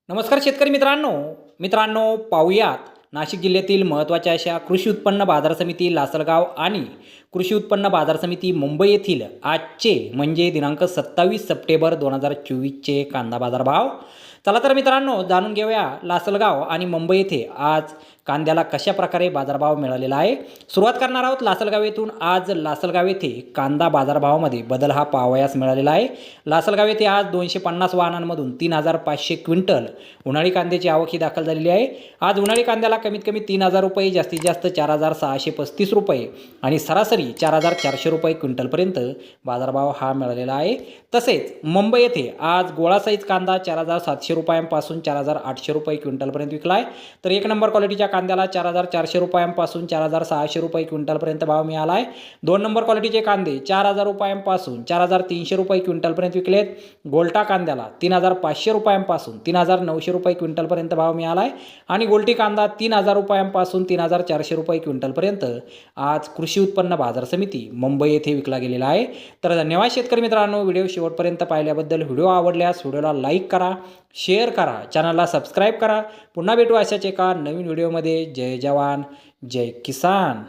नमस्कार शेतकरी मित्रांनो मित्रांनो पाहूयात नाशिक जिल्ह्यातील महत्त्वाच्या अशा कृषी उत्पन्न बाजार समिती लासलगाव आणि कृषी उत्पन्न बाजार समिती मुंबई येथील आजचे म्हणजे दिनांक 27 सप्टेंबर 2024चे कांदा बाजार भाव। चला तर मित्रांनो जाणून घेऊया लासलगाव आणि मुंबई येथे आज कांद्याला कशा प्रकारे बाजारभाव मिळालेला आहे। सुरुवात करणार आहोत लासलगाव येथून। आज लासलगाव येथे कांदा बाजारभावामध्ये बदल हा पाहावयास मिळालेला आहे। लासलगाव येथे आज 250 वाहनांमधून 3500 क्विंटल उन्हाळी कांद्याची आवक ही दाखल झालेली आहे। आज उन्हाळी कांद्याला कमीत कमी 3000 रुपये, जास्तीत जास्त 4635 रुपये आणि सरासरी 4400 रुपये क्विंटलपर्यंत बाजारभाव हा मिळालेला आहे। तसेच मुंबई येथे आज गोळा साईज कांदा 4700 रुपयांपासून 4800 रुपये क्विंटलपर्यंत विकला आहे। तर एक नंबर क्वालिटीच्या कांद्याला 4400 रुपयांपासून 4600 रुपये क्विंटलपर्यंत भाव मिळाला आहे। दोन नंबर क्वालिटीचे कांदे 4000 रुपयांपासून 4300 रुपये क्विंटलपर्यंत विकलेत। गोल्टा कांद्याला 3500 रुपयांपासून 3900 रुपये क्विंटलपर्यंत भाव मिळाला आहे आणि गोल्टी कांदा 3000 रुपयांपासून 3400 रुपये क्विंटलपर्यंत आज कृषी उत्पन्न बाजार समिती मुंबई येथे विकला गेलेला आहे। तर धन्यवाद शेतकरी मित्रांनो, व्हिडिओ शेवटपर्यंत पाहिल्याबद्दल। व्हिडिओ आवडल्यास व्हिडिओला लाईक करा, शेअर करा, चॅनलला सबस्क्राईब करा। पुन्हा भेटू अशाच एका नवीन व्हिडिओमध्ये। जय जवान जय किसान।